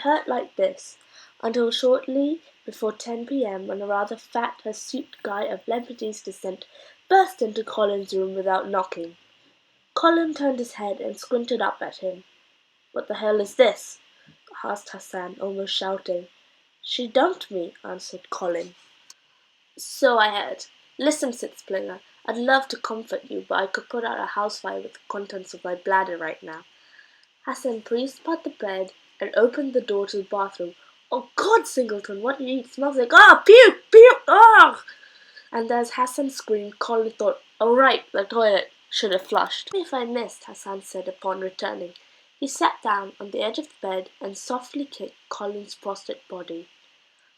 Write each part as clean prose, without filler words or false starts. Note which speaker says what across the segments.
Speaker 1: hurt like this, until shortly before 10 p.m. when a rather fat, hirsute guy of Lebanese descent burst into Colin's room without knocking. Colin turned his head and squinted up at him. "What the hell is this?" asked Hassan, almost shouting. "She dumped me," answered Colin. "So I heard. Listen, Sitsplinger, I'd love to comfort you, but I could put out a house fire with the contents of my bladder right now." Hassan breezed about the bed and opened the door to the bathroom. "Oh God, Singleton, what do you eat? It smells like puke, puke, And as Hassan screamed, Colin thought, "Oh right, the toilet. Should have flushed." "If I missed," Hassan said upon returning. He sat down on the edge of the bed and softly kicked Colin's prostrate body.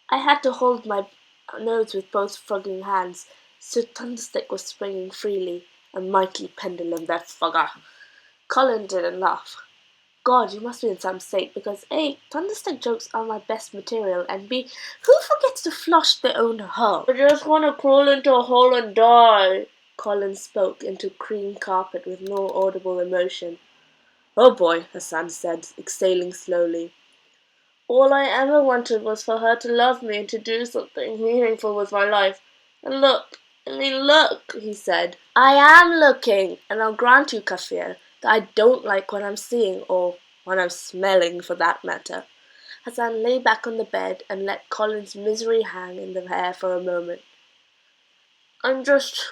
Speaker 1: I had to hold my nose with both struggling hands, so Thunderstick was swinging freely. A mighty pendulum, that fugger. Colin didn't laugh. "God, you must be in some state, because A, Thunderstick jokes are my best material, and B, who forgets to flush their own hole?" "I just want to crawl into a hole and die." Colin spoke into cream carpet with no audible emotion. "Oh boy," Hassan said, exhaling slowly. "All I ever wanted was for her to love me and to do something meaningful with my life. And look, he said. "I am looking, and I'll grant you, Kafir, that I don't like what I'm seeing, or what I'm smelling for that matter." Hassan lay back on the bed and let Colin's misery hang in the air for a moment. I'm just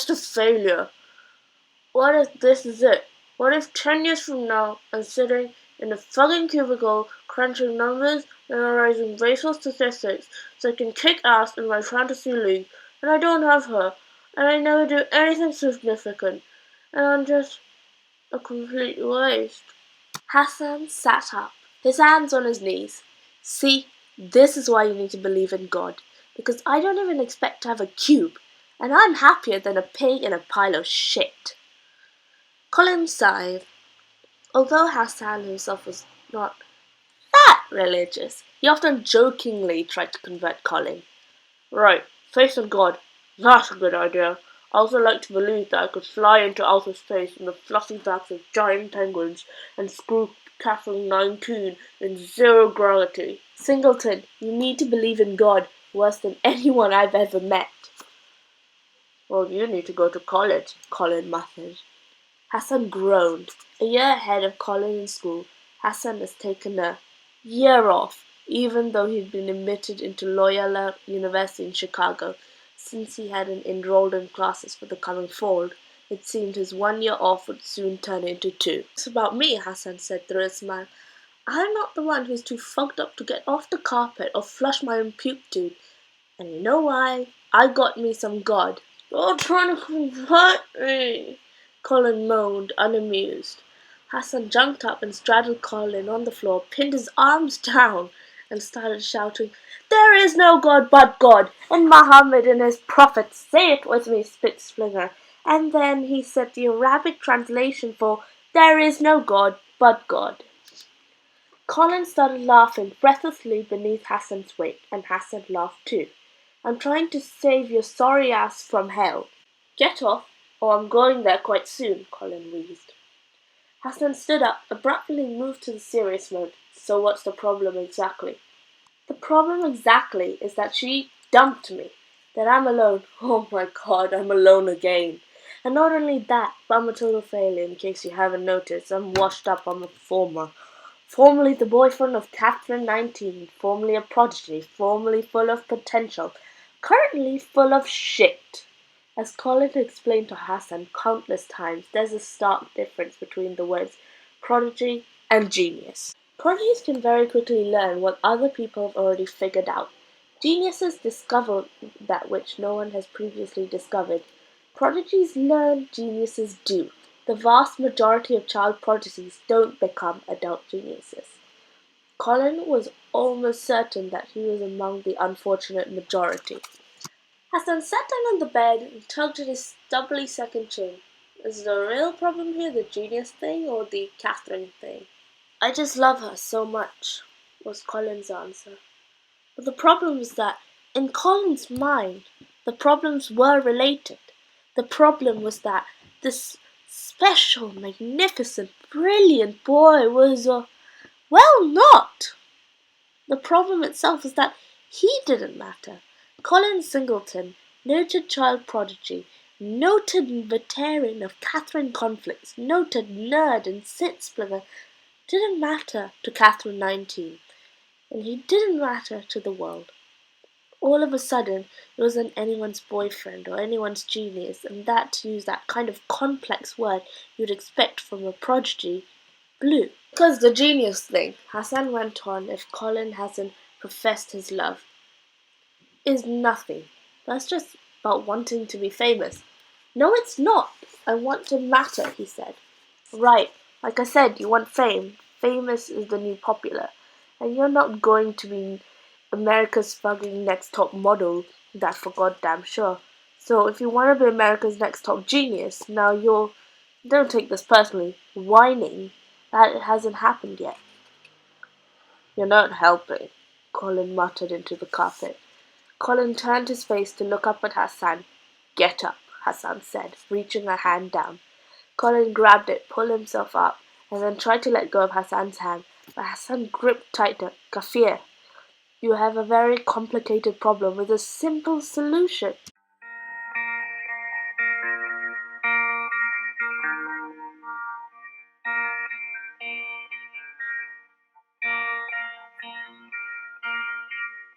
Speaker 1: a failure. What if this is it? What if 10 years from now I'm sitting in a fucking cubicle crunching numbers, memorizing racial statistics so I can kick ass in my fantasy league, and I don't have her, and I never do anything significant, and I'm just a complete waste? Hassan sat up, his hands on his knees. "See, this is why you need to believe in God, because I don't even expect to have a cube, and I'm happier than a pig in a pile of shit." Colin sighed. Although Hassan himself was not that religious, he often jokingly tried to convert Colin. "Right, faith in God. That's a good idea. I also like to believe that I could fly into outer space in the fluffy backs of giant penguins and screw Catherine 19 in zero gravity." "Singleton, you need to believe in God worse than anyone I've ever met." "Well, you need to go to college," Colin muttered. Hassan groaned. A year ahead of Colin in school, Hassan has taken a year off, even though he'd been admitted into Loyola University in Chicago. Since he hadn't enrolled in classes for the coming fall, it seemed his 1 year off would soon turn into 2. "It's about me," Hassan said through a smile. "I'm not the one who's too fucked up to get off the carpet or flush my own puke tube. And you know why? I got me some God." "You're trying to convert me," Colin moaned, unamused. Hassan jumped up and straddled Colin on the floor, pinned his arms down, and started shouting, "There is no God but God, and Muhammad and his prophets. Say it with me, Spitsplinger." And then he said the Arabic translation for "There is no God but God." Colin started laughing breathlessly beneath Hassan's weight, and Hassan laughed too. "I'm trying to save your sorry ass from hell." "Get off, or I'm going there quite soon," Colin wheezed. Hassan stood up, abruptly moved to the serious mode. "So what's the problem exactly?" "The problem exactly is that she dumped me. That I'm alone. Oh my God, I'm alone again. And not only that, but I'm a total failure, in case you haven't noticed. I'm washed up, I'm a formerly the boyfriend of Catherine 19, formerly a prodigy, formerly full of potential, currently full of shit." As Colin explained to Hassan countless times, there's a stark difference between the words prodigy and genius. Prodigies can very quickly learn what other people have already figured out. Geniuses discover that which no one has previously discovered. Prodigies learn, geniuses do. The vast majority of child prodigies don't become adult geniuses. Colin was almost certain that he was among the unfortunate majority. Hassan sat down on the bed and tugged at his stubbly second chin. "Is the real problem here the genius thing or the Catherine thing?" "I just love her so much," was Colin's answer. But the problem was that, in Colin's mind, the problems were related. The problem was that this special, magnificent, brilliant boy was, well, not. The problem itself is that he didn't matter. Colin Singleton, noted child prodigy, noted veteran of Catherine conflicts, noted nerd and sit-splitter, didn't matter to Catherine 19, and he didn't matter to the world. All of a sudden, he wasn't anyone's boyfriend or anyone's genius, and that, to use that kind of complex word you'd expect from a prodigy, blew. Because the genius thing, Hassan went on, if Colin hasn't professed his love, is nothing. That's just about wanting to be famous. No, it's not. I want to matter, he said. Right, like I said, you want fame. Famous is the new popular. And you're not going to be America's fucking next top model, that's for goddamn sure. So if you want to be America's next top genius, now you're, don't take this personally, whining that it hasn't happened yet. You're not helping, Colin muttered into the carpet. Colin turned his face to look up at Hassan. Get up, Hassan said, reaching a hand down. Colin grabbed it, pulled himself up, and then tried to let go of Hassan's hand, but Hassan gripped tighter. Kafir, you have a very complicated problem with a simple solution.